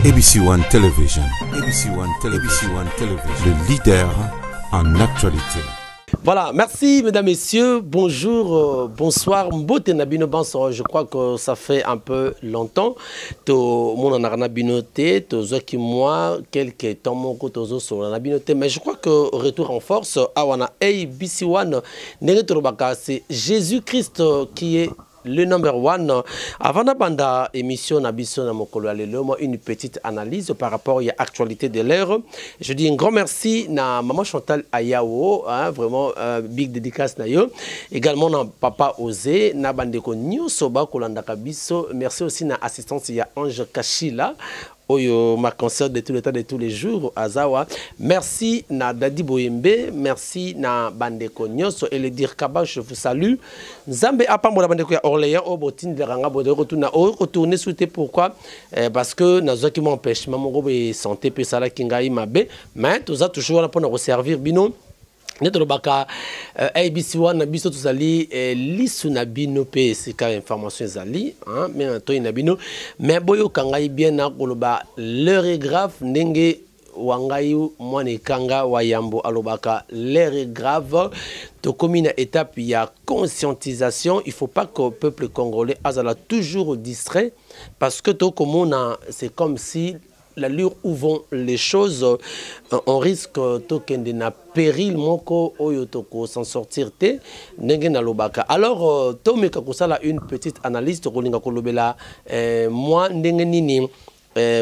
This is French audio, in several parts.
ABC One Television. ABC One Television. ABC One Television. Le leader en actualité. Voilà, merci mesdames, messieurs, bonjour, bonsoir, Mbote Nabino Bansoro. Je crois que ça fait un peu longtemps. Tout le monde en a binoté, tout ce qui moi, quelques temps, mon côté sur la binoté. Mais je crois que retour en force, Awana ABC One, c'est Jésus-Christ qui est le number one. Avant de émission une petite analyse par rapport à l'actualité de l'heure. Je dis un grand merci à maman Chantal Ayao, hein, vraiment big dédicace na yo. Également à papa Osé, na bandeko Nyosoba Kolanda Kabiso. Merci aussi à l'assistance ya Ange Kachila. Oyo, ma concert de tout le temps, de tous les jours, Azawa. Merci na Dadi Boyembe, merci na Bandeko Nyos et le dire Kaba, je vous salue. Nzambe apambo la Bandeko ya Orléans, au botin de Ranga, de retourner souhaiter pourquoi? Parce que na zo qui m'empêche, maman robe santé, pe sala kinga mabe, mais tout ça toujours là pour nous servir bino. Netrobaka ABC One biso tuzali lisu na bino pe sika information zali hein mais to inabino mais boyo kangai bien na koloba l'heure grave ndenge wangayu mwane kanga wayambo alobaka l'heure grave to commune étape il y a conscientisation. Il faut pas que le peuple congolais azala toujours distrait parce que to comme c'est comme si l'allure où vont les choses, on risque de na péril moko oyotoko s'en sortir te nengena lobaka. Alors tomeka kosala une petite analyse to kolinga kolobela moi ndengenini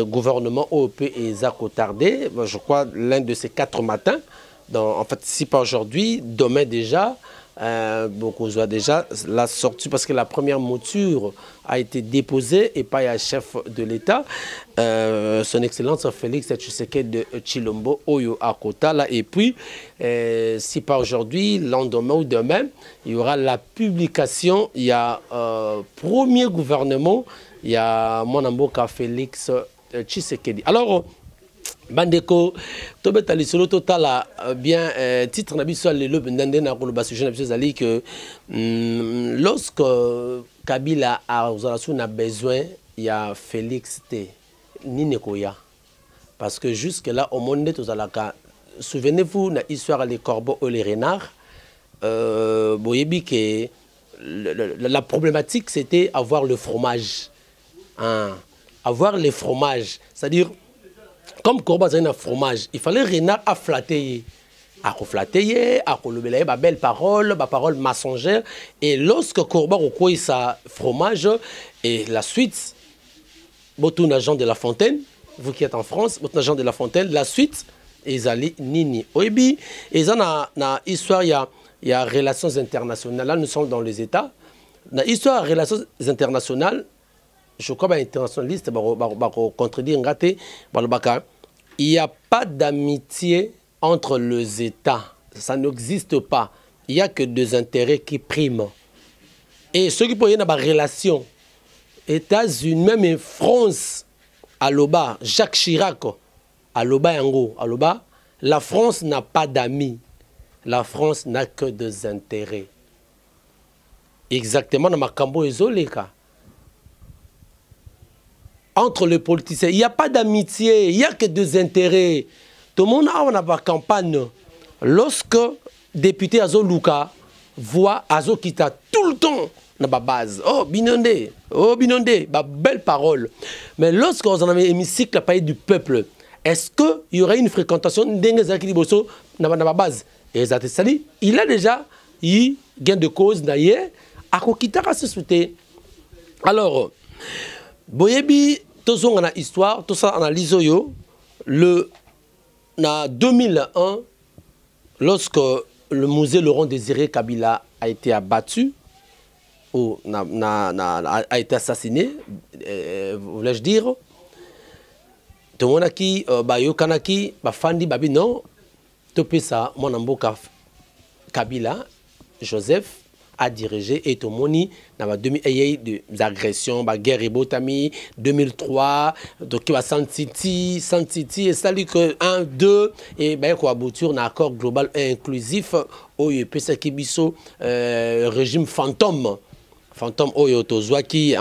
gouvernement OEP et Zako tardé, je crois l'un de ces 4 matins. Donc, en fait, si pas aujourd'hui, demain déjà. Beaucoup soit déjà la sortie parce que la première mouture a été déposée et pas à chef de l'État, son Excellence Félix Tshisekedi de Chilombo Oyo Akota là, et puis si pas aujourd'hui, lendemain ou demain, il y aura la publication. Il y a premier gouvernement, il y a Monamboka Félix Tshisekedi. Alors Bandeko, Tobeta Lisolo Totala, bien, titre Nabiso le Bendande na Koloba sujet Nabiso Zali que lorsque Kabila a besoin, il y a Félix T. Ninekoya. Parce que jusque-là, au monde, souvenez-vous, na histoire les corbeaux ou les renards, Boyebi que la problématique c'était avoir le fromage. Hein, avoir les fromages, c'est-à-dire comme Korba a un fromage, il fallait renard à flatter. À flatter, à lever ma belle parole, ma parole mensongère. Et lorsque Korba a sa fromage, et la suite, votre agent de La Fontaine, vous qui êtes en France, votre agent de La Fontaine, la suite, ils allaient nini. Oibi, et ça, dans l'histoire, il y a relations internationales. Là, nous sommes dans les États. Dans l'histoire des relations internationales, je crois que internationaliste contredire il n'y a pas d'amitié entre les États. Ça n'existe pas. Il n'y a que des intérêts qui priment. Et ceux qui peuvent avoir des relations, États-Unis, même France, à l'Oba, Jacques Chirac, à l'Oba Yango, à l'Oba, la France n'a pas d'amis. La France n'a que des intérêts. Exactement dans ma cambo isolé. Entre les politiciens, il n'y a pas d'amitié, il n'y a que des intérêts. Tout le monde a une campagne. Lorsque le député Azo Luka voit Azo Kita tout le temps dans la base, oh Binonde, belle parole. Mais lorsque vous en avez un hémicycle à parler du peuple, est-ce qu'il y aurait une fréquentation dans la base? Et il a déjà eu gain de cause d'ailleurs à Kokita à se souhaiter. Alors, Boyebi, tout ça dans l'histoire, tout ça analyse le en 2001, lorsque le musée Laurent Désiré Kabila a été abattu ou a été assassiné, voulais-je dire, tout le monde qui Bayokanaki, Bafandi, Babi non, tout ça, mon amboka Kabila, Joseph a dirigé et tout le monde dans des agressions, la guerre et botami 2003, donc San City et ça lui que 1, 2 et ben quoi aboutir un accord global et inclusif au PSK Bisso régime fantôme oyo tozwa qui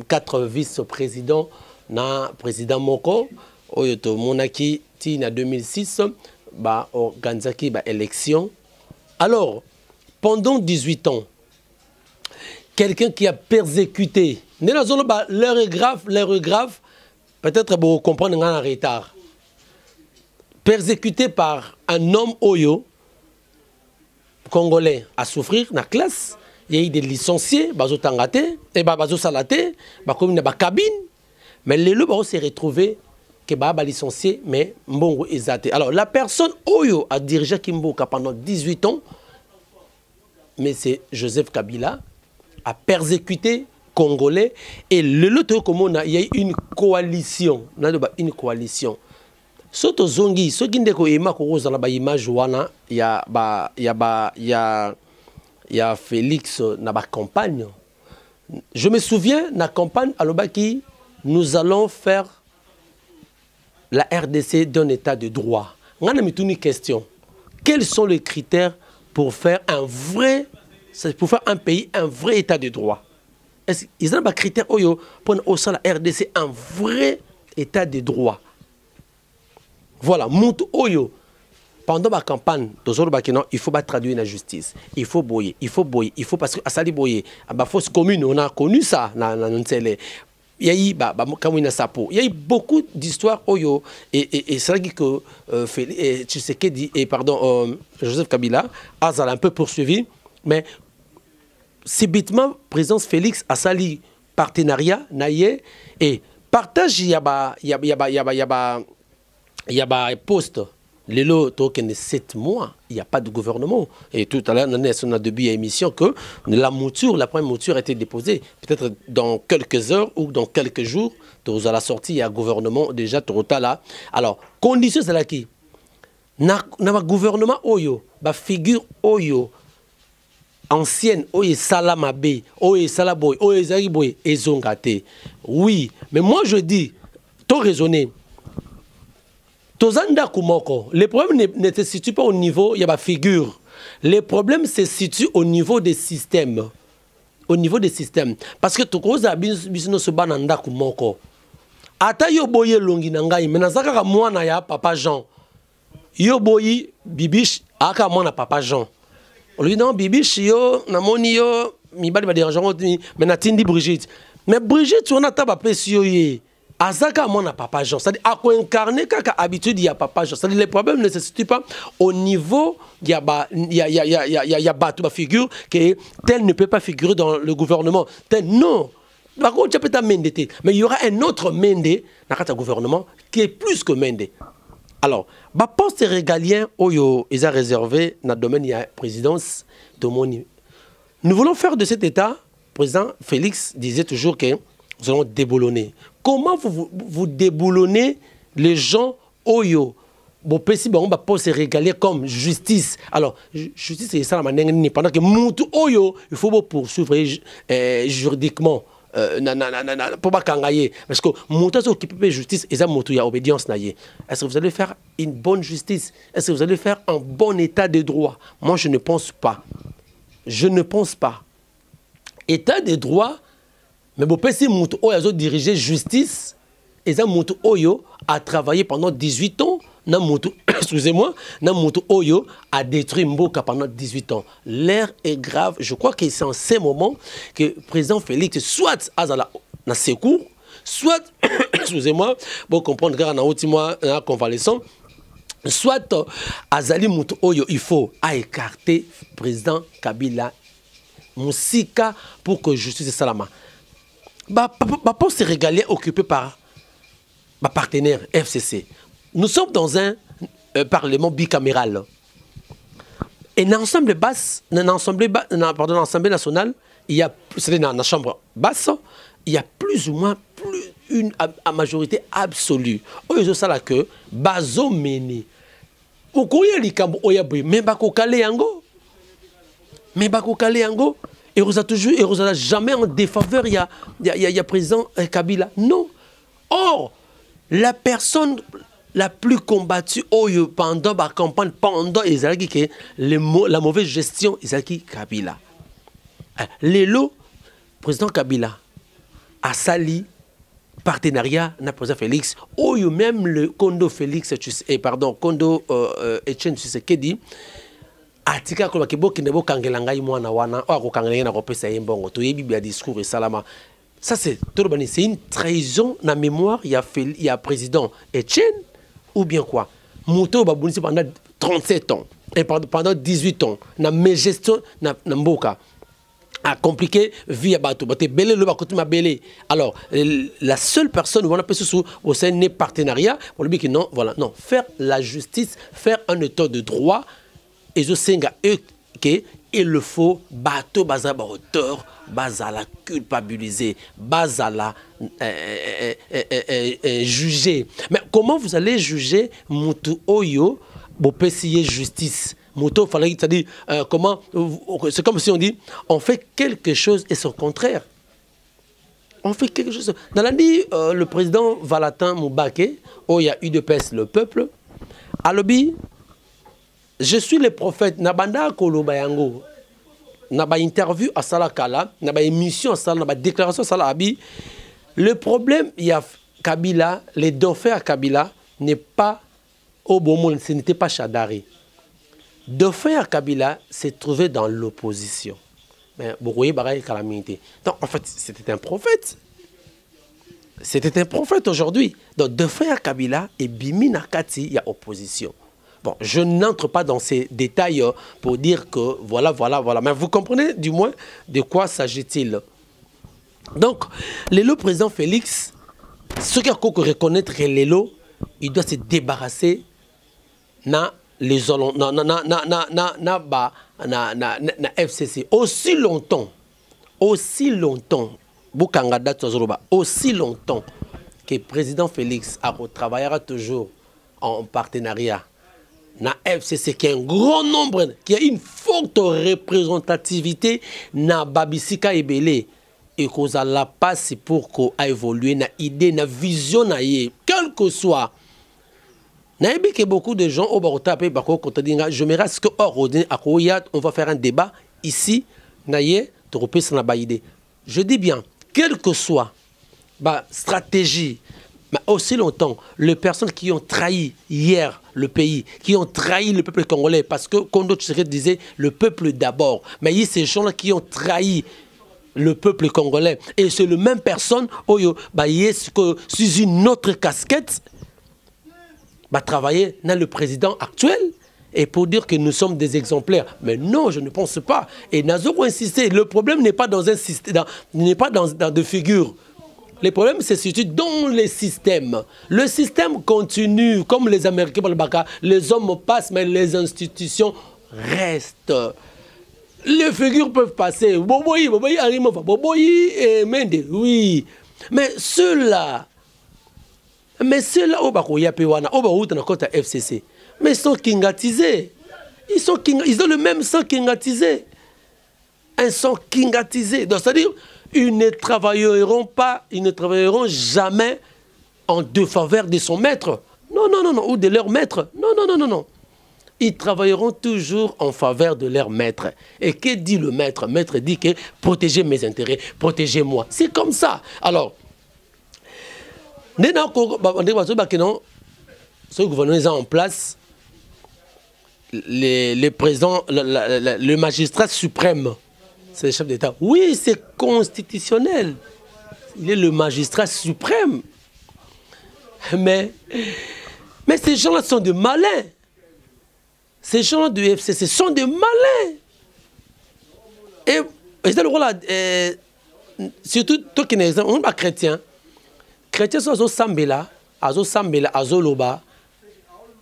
4 vice-présidents na président moko oyo to monaki ti na 2006 ba organisaki ba élection. Alors pendant 18 ans quelqu'un qui a persécuté l'heure est grave peut-être pour comprendre en retard persécuté par un homme oyo congolais à souffrir dans la classe. Il y a eu des licenciés, bazo tangate, et bazo salate, comme une cabine. Mais les lots s'est retrouvé que baba licencié, mais mbongo ezate. Alors la personne oyo a dirigé Kimboka pendant 18 ans, mais c'est Joseph Kabila, a persécuté Congolais. Et le lot il y a eu une coalition. Une coalition. Soto zongi, ce qui n'est pas ba image wana, il y a Félix na ba campagne. Je me souviens na campagne à l'Obaki, nous allons faire la RDC d'un état de droit. On a mis une question. Quels sont les critères pour faire un pays un vrai état de droit? Est-ce qu'ils ont des critères pour la RDC un vrai état de droit? Voilà, Moutou Oyo. Pendant la campagne, il faut traduire la justice. Il faut boyer, il faut parce que Asali boyer, à la fosse commune, on a connu ça. Il y a eu beaucoup d'histoires Oyo et c'est vrai que Tshisekedi et Joseph Kabila a un peu poursuivi, mais subitement présence Félix Asali partenariat naïe et partage il y a un poste. Les lots, 7 mois, il n'y a pas de gouvernement. Et tout à l'heure, on a début à l'émission que la première mouture a été déposée. Peut-être dans quelques heures ou dans quelques jours, à la sortie, il y a un gouvernement déjà trop là. Alors, condition c'est là qui na gouvernement Oyo, ba figure Oyo, ancienne, Oyo Salamabe, Oyo Salaboy, Oyo Zariboy, et Zongate. Oui, mais moi je dis, tout raisonner. Le problème ne se situe pas au niveau, il y a ma figure. Le problème se situe au niveau des systèmes. Au niveau des systèmes. Parce que tout cause a bisino se bananda kumoko. Ata yo boye longi nangai, menazaka ka mwana ya papa Jean. Yo boyi bibiche aka mwana papa Jean. Lui non bibiche yo namoni yo mi bali ba dérangeant mais natindi Brigitte. Mais Brigitte on a taba pesi yo ye. Azaka mon papa Jean, c'est-à-dire à quoi incarner kaka habitude il y a papa Jean. C'est-à-dire les problèmes ne se situent pas au niveau il y a ba figure que tel ne peut pas figurer dans le gouvernement. Tel non. Par contre, tu peux ta Mende, mais il y aura un autre Mende dans le gouvernement qui est plus que Mende. Alors, ba poste régalien oyo ils a réservé dans le domaine de la présidence de Moni. Nous voulons faire de cet état, président Félix disait toujours que nous allons déboulonner. Comment vous déboulonnez les gens Oyo? Bon, on va pas se régaler comme justice. Alors, justice, c'est ça la manière pendant que Moutou Oyo, il faut poursuivre juridiquement. Pour pas kangaye. Parce que Moutou qui peut justice, et ça, Moutou, il y a obédience. Est-ce que vous allez faire une bonne justice? Est-ce que vous allez faire un bon état de droit? Moi, je ne pense pas. Je ne pense pas. État de droit. Mais si Moutou Oyo a dirigé justice, et ça Moutou Oyo a travaillé pendant 18 ans, excusez-moi, Moutou Oyo a détruit Mboka pendant 18 ans. L'air est grave. Je crois que c'est en ces moments que le président Félix, soit à la secours, soit, excusez-moi, pour comprendre que dans la convalescence, soit Azali Moutou Oyo, il faut écarter le président Kabila Moussika pour que justice soit salama. Poste régalien occupé par ma partenaire FCC. Nous sommes dans un parlement bicaméral. Et dans l'Assemblée nationale, il y a, c'est-à-dire dans la chambre basse, il y a plus ou moins une majorité absolue. Oyo sala que bazo meni. Okoya likambo oya boy, mais bako kale yango. Mais bako kale yango. Et vous a jamais en défaveur, il y a président Kabila. Non. Or, la personne la plus combattue pendant la campagne, pendant la mauvaise gestion, c'est Kabila. Lélo, président Kabila, a sali partenariat na président Félix ou même le Kondo Félix pardon Kondo Etienne Tshisekedi atika ko bakiboki nebo kangela ngai mwana wana o ko kangela na ko pesa yembongo to yebi bia discours et salama. Ça c'est une trahison na mémoire il y a président Etienne ou bien quoi Mouto babunisi pendant 37 ans et pendant 18 ans na gestion na mboka a compliqué via bateau. Belé le bateau m'a belé. Alors la seule personne où on appelle ce au sein des partenariats pour lui dire que non, voilà, non, faire la justice, faire un état de droit et je sais que il le faut bateau bazaba auteur, bazala culpabiliser, bazala juger. Mais comment vous allez juger Moutou Oyo pour payer justice? Moto, fallait dire comment c'est comme si on dit on fait quelque chose et son contraire. On fait quelque chose. Dans l'année, le président Valatin Moubake, où il y a eu de peste le peuple, à l'objet, je suis le prophète. Nabanda Kolobayango, naba interview à Salakala, naba émission à Salakala, naba déclaration à Salakabi. Le problème, il y a Kabila, les dauphins à Kabila n'est pas au bon monde, ce n'était pas Chadari. Dauphin à Kabila s'est trouvé dans l'opposition. Mais vous voyez, pareil, calamité. Donc, en fait, c'était un prophète. C'était un prophète aujourd'hui. Donc, Dauphin à Kabila et Bimi Nakati, il y a opposition. Bon, je n'entre pas dans ces détails pour dire que voilà. Mais vous comprenez du moins de quoi s'agit-il. Donc, l'élo président Félix, ce qu'il faut reconnaître que l'élo, il doit se débarrasser na FCC aussi longtemps aussi longtemps que le président Félix travaillera toujours en partenariat na FCC qui a un grand nombre, qui a une forte représentativité na Babisika Ebele et qu'on a la passe pour qu'on a évolué na idée na vision na yé quel que soit. Que beaucoup de gens au je me reste que on va faire un débat ici je dis bien quelle que soit la stratégie mais aussi longtemps les personnes qui ont trahi hier le pays qui ont trahi le peuple congolais parce que Kondo Tshisekedi disait le peuple d'abord mais il y a ces gens là qui ont trahi le peuple congolais et c'est le même personne sous une autre casquette travailler dans le président actuel et pour dire que nous sommes des exemplaires. Mais non, je ne pense pas. Et Nazoro insisté, le problème n'est pas dans un système, n'est pas dans des figures. Le problème, c'est surtout dans les systèmes. Le système continue, comme les Américains, les hommes passent, mais les institutions restent. Les figures peuvent passer. Boboyi, Arimova, Boboyi et Mende, oui. Mais ceux-là, au FCC, mais ils sont kingatisés. Ils ont le même sang kingatisé. Un sang kingatisé. Donc, c'est-à-dire, ils ne travailleront jamais en défaveur de son maître. Non, ou de leur maître. Non. Ils travailleront toujours en faveur de leur maître. Et que dit le maître? Le maître dit que protégez mes intérêts, protégez-moi. C'est comme ça. Alors, ce gouvernement est en place, le magistrat suprême, c'est le chef d'État. Oui, c'est constitutionnel. Il est le magistrat suprême. Mais ces gens-là sont de malins. Ces gens-là du FCC sont de malins. Et c'est le rôle surtout, toi qui es exemple, on n'est pas chrétien. Chrétiens sont Sambela, Azo Loba,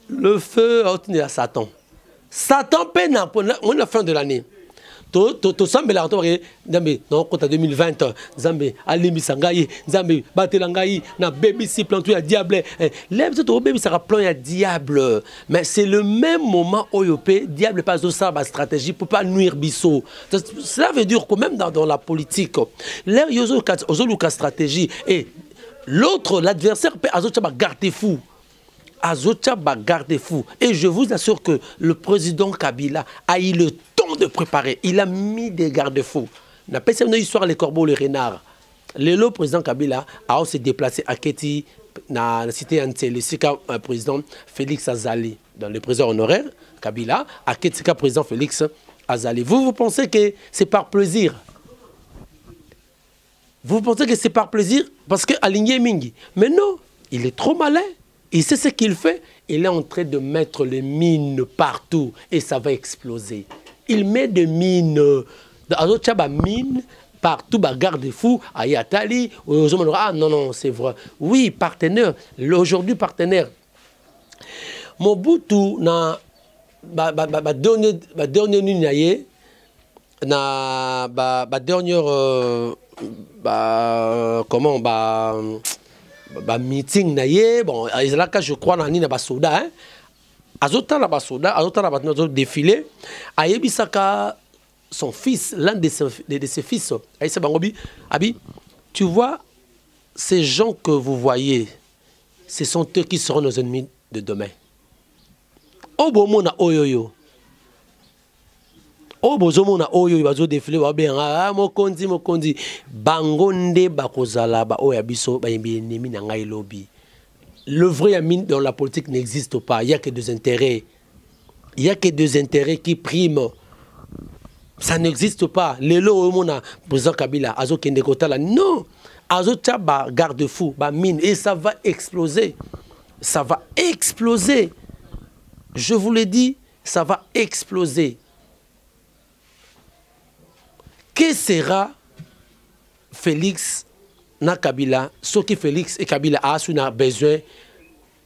le feu à Satan. Satan peine on la fin de l'année. To Sambela, non, quand à 2020, Zambé, Alimi Sangaye, Zambé, Batelangaye, na baby si planté à diable. Lève ce baby, ça rappelle à diable. Mais c'est le même moment où le diable passe de ça, ma stratégie pour pas nuire Bissot. Cela veut dire que même dans la politique, l'air yozo luka stratégie et l'autre, l'adversaire, peut azocha garde-fou. Azocha garde-fou. Et je vous assure que le président Kabila a eu le temps de préparer. Il a mis des garde-fous. On appelle ça une histoire les corbeaux, les renards. Le président Kabila a aussi déplacé à Keti, dans la cité Antele, c'est le président Félix Azali, dans le président honoraire Kabila, à Keti, le président Félix Azali. Vous pensez que c'est par plaisir? Vous pensez que c'est par plaisir parce que aligné Mingi? Mais non, il est trop malin. Il sait ce qu'il fait. Il est en train de mettre les mines partout et ça va exploser. Il met des mines, mines partout, garde-fou, à Yatali. Ah non, non, c'est vrai. Oui, partenaire. Aujourd'hui, partenaire. Mobutu, na dernière ligne, na dernière comment meeting naie bon là je crois na ni na basoda hein azota na basoda azota na bato défilé ayebisaka son fils l'un de ses fils ayisa bangobi abi tu vois ces gens que vous voyez ce sont eux qui seront nos ennemis de demain obomona oyoyo o bozomona oyo bazo défilé ba benga mokonzi bangonde bakozala ba oya biso ba yembi ennemi na ngai lobby. Le vrai ami dans la politique n'existe pas, il y a que des intérêts. Il y a que des intérêts qui priment. Ça n'existe pas. Lelo omona président Kabila azo kende kotala non, azo taba garde-fou ba mine et ça va exploser. Ça va exploser. Je vous l'ai dit, ça va exploser. Que sera Félix na Kabila, ce que Félix et Kabila a besoin,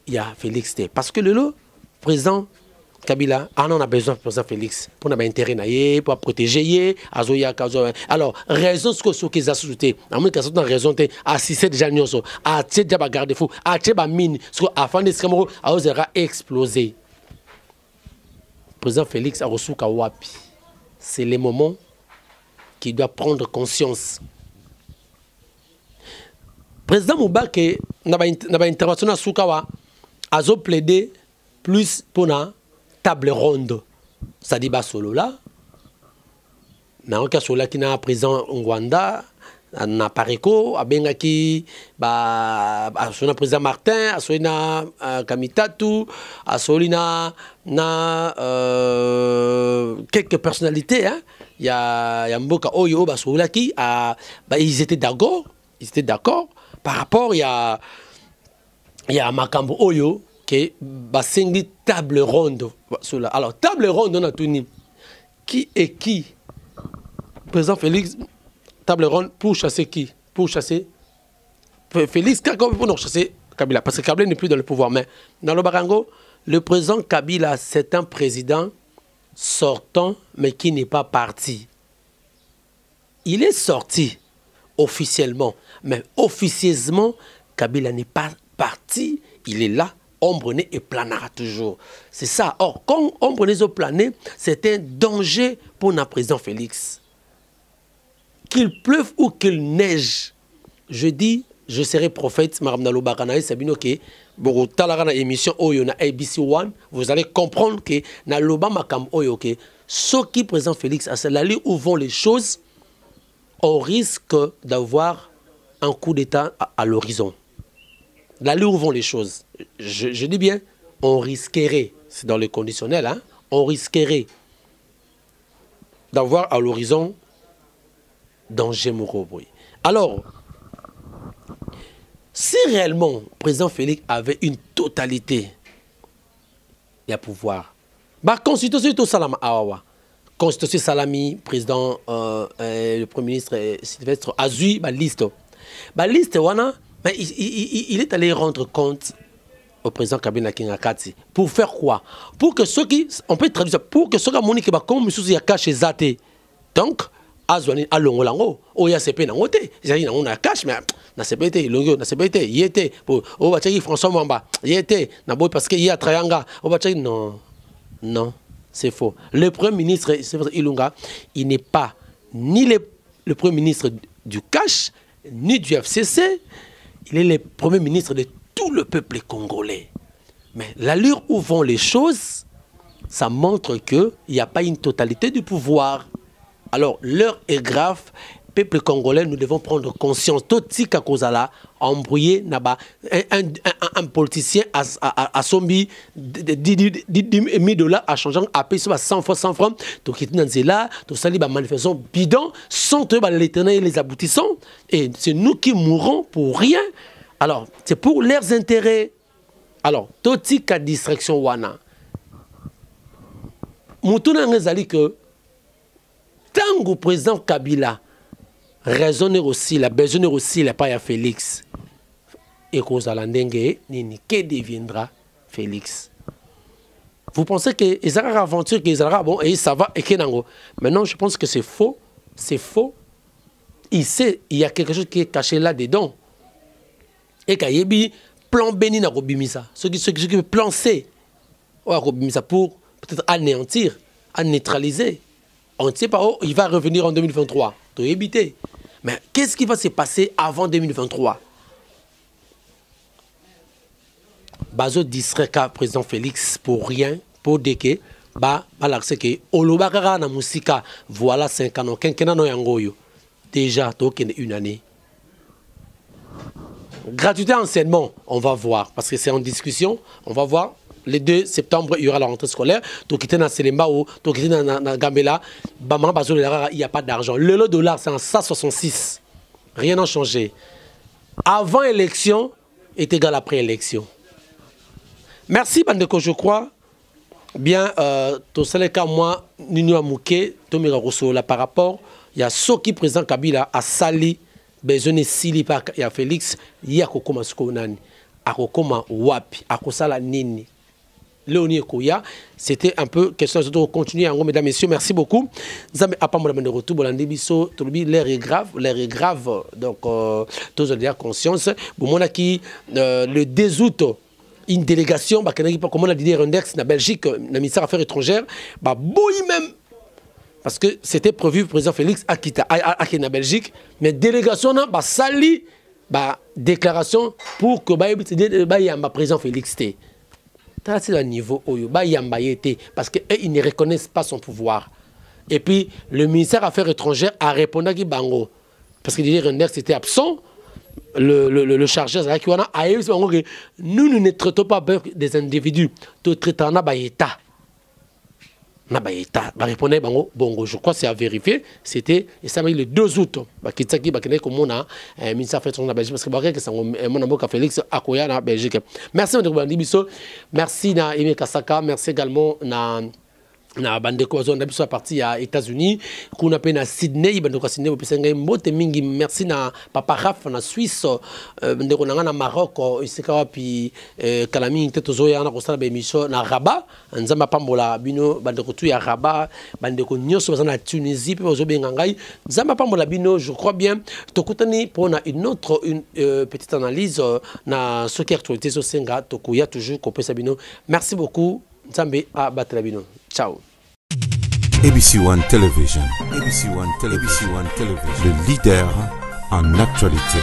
il y a Félix. Parce que le président Kabila, on a besoin de président Félix pour avoir intérêt, pour protéger. Alors, raison ce qu'ils ont ajouté, à moins qu'ils ont raison, à 6 déjà nous à Tchèba garde-fou, à Tchèba mine, afin de ce Cameroun a explosé. Président Félix a reçu Kawapi. C'est le moment qui doit prendre conscience. Président Moubake n'a pas intervention à Soukawa, a plaidé plus pour la table ronde. Ça dit solo là. Mais en cas solo qui n'a président Rwanda, na Pareko, a Bengaki, a président Martin, a Solina Kamitatu, a Solina quelques personnalités, hein. Il y a Mboka Oyo, ils étaient d'accord. Ils étaient d'accord. Par rapport, il y a Makambo Oyo, qui est une table ronde. Alors, table ronde, on a tout dit. Qui est qui? Président Félix, table ronde, pour chasser qui? Pour chasser Félix, pour chasser Kabila. Parce que Kabila n'est plus dans le pouvoir. Mais dans le Barango, le président Kabila, c'est un président sortant, mais qui n'est pas parti. Il est sorti officiellement, mais officieusement, Kabila n'est pas parti. Il est là, ombre-né et planera toujours. C'est ça. Or, quand ombre-né et plané, c'est un danger pour notre président Félix. Qu'il pleuve ou qu'il neige, je dis, je serai prophète, Mme Nalo Bakanaï, Sabino, que vous avez émission Oyo na ABC One, vous allez comprendre que na loba makam Oyo, que ce qui présente Félix, à l'allée où vont les choses, on risque d'avoir un coup d'État à l'horizon. L'allée où vont les choses, je dis bien, on risquerait, c'est dans le conditionnel, hein, on risquerait d'avoir à l'horizon danger moraux. Alors, si réellement le président Félix avait une totalité de pouvoir, la constitution est au Salama Awawa. Constitution Salami, président, le Premier ministre Sylvestre Azui, la liste. La liste, il est allé rendre compte au président Kabila Kingakati. Pour faire quoi? Pour que ceux qui, on peut traduire ça, pour que ceux qui ont comme ceux qui caché Zate. Donc, Azwani alongo lango o ya CP na ngote ezali na ngona cash mais na CPT longo na CPT yete o ba tchaki François Mwamba yete na boy parce que y a Trayanga o ba tchaki non c'est faux. Le premier ministre Ilunga, il n'est pas ni le premier ministre du cash ni du FCC, il est le premier ministre de tout le peuple congolais. Mais l'allure où vont les choses, ça montre qu'il n'y a pas une totalité du pouvoir. Alors, l'heure est grave peuple congolais, nous devons prendre conscience. Tout ce qui a embrouillé, un politicien a sombi $10 à changer à payer 100 francs. Donc, il est là, tout ça, les manifestations bidons, sont les tenants et les aboutissants. Et c'est nous qui mourrons pour rien. Alors, c'est pour leurs intérêts. Alors, tout ce qui a distraction, wana. Moutounan Ngezali que tant que le président Kabila raisonne aussi, la besoin aussi, la paille à Félix. Et qu'aux Alandengue, que deviendra Félix? Vous pensez que les aventure, qu'ils bon, et ça va, et Kenango. Maintenant, je pense que c'est faux. C'est faux. Il sait, il y a quelque chose qui est caché là-dedans. Et qu'il plan béni na Robimisa. Ce qui plan C, Robimisa pour peut-être anéantir, à neutraliser. On ne sait pas où il va revenir en 2023. Tu éviter. Mais qu'est-ce qui va se passer avant 2023? Bazo distrait le président Félix pour rien, pour dire que na musika voilà 5 ans. Déjà, une année. Gratuité enseignement, on va voir, parce que c'est en discussion, on va voir. Le 2 septembre, il y aura la rentrée scolaire. Donc, il y a dans Selemba ou dans Gambela, il n'y a pas d'argent. Le dollar, c'est en 166. Rien n'a changé. Avant élection est égal après élection. Merci, Bandeko, je crois. Bien, tout ça, moi, Nino Amouké, Tomira Rousseau, là, par rapport, il y a ceux qui président Kabila à Sali, besoin de Sili, il y a Félix, il y a Kokoma Skonani, à Kokoma Wapi, à Kosala Nini. Léonie Kouya, c'était un peu question de continuer en gros, mesdames et messieurs, merci beaucoup. Nous avons appris de retour, l'air est grave, donc tous ont déjà conscience. Bon, le 2 août, une délégation, comme on a dit, Rendex, na Belgique, le ministère des Affaires étrangères, même, parce que c'était prévu le président Félix à la Belgique, mais délégation, sali, déclaration pour que le président Félix t'ait. C'est le niveau où parce qu'ils ne reconnaissent pas son pouvoir. Et puis, le ministère des Affaires étrangères a répondu à Bango. Parce que Rendex était absent, le chargeur a dit nous ne traitons pas des individus, nous traitons l'État. Répondait Bongo. Je crois que c'est à vérifier. C'était le 2 août. Ministère des Affaires étrangères Belgique. Parce que c'est mon ami Félix Akoya na Belgique. Merci, merci na Aimé Kasaka. Merci également na bandeko bazonda biso parti ya États-Unis kuna pe na Sydney bandeko Sydney opesenga mbote mingi. Merci na papa Raf na Suisse bandeko na Maroc isika wapi kalami tetozo ya na kosala ba émission na Rabat nzamba pambola bino bandeko tu ya Rabat bandeko nyoso bazana na Tunisie pe bazo benga ngai nzamba pambola bino. Je crois bien tokutani pour na une petite analyse na ce qui actualité so senga tokuya toujours kopesa bino. Merci beaucoup. Nzambe a batela bino. Ciao. ABC One Television. ABC One Television. Le leader en actualité.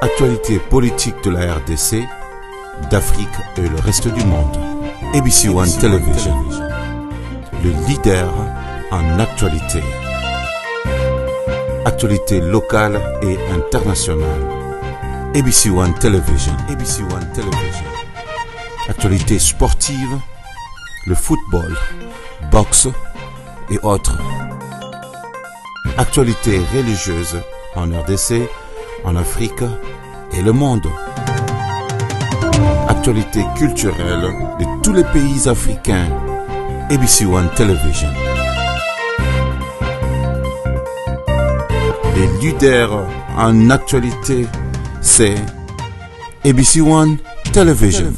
Actualité politique de la RDC, d'Afrique et le reste du monde. ABC One Television. Le leader en actualité. Actualité locale et internationale. ABC One Television. ABC One Television. Actualité sportive, le football, boxe et autres. Actualité religieuse en RDC, en Afrique et le monde. Actualité culturelle de tous les pays africains. ABC One Television. Les leaders en actualité, c'est ABC One Television.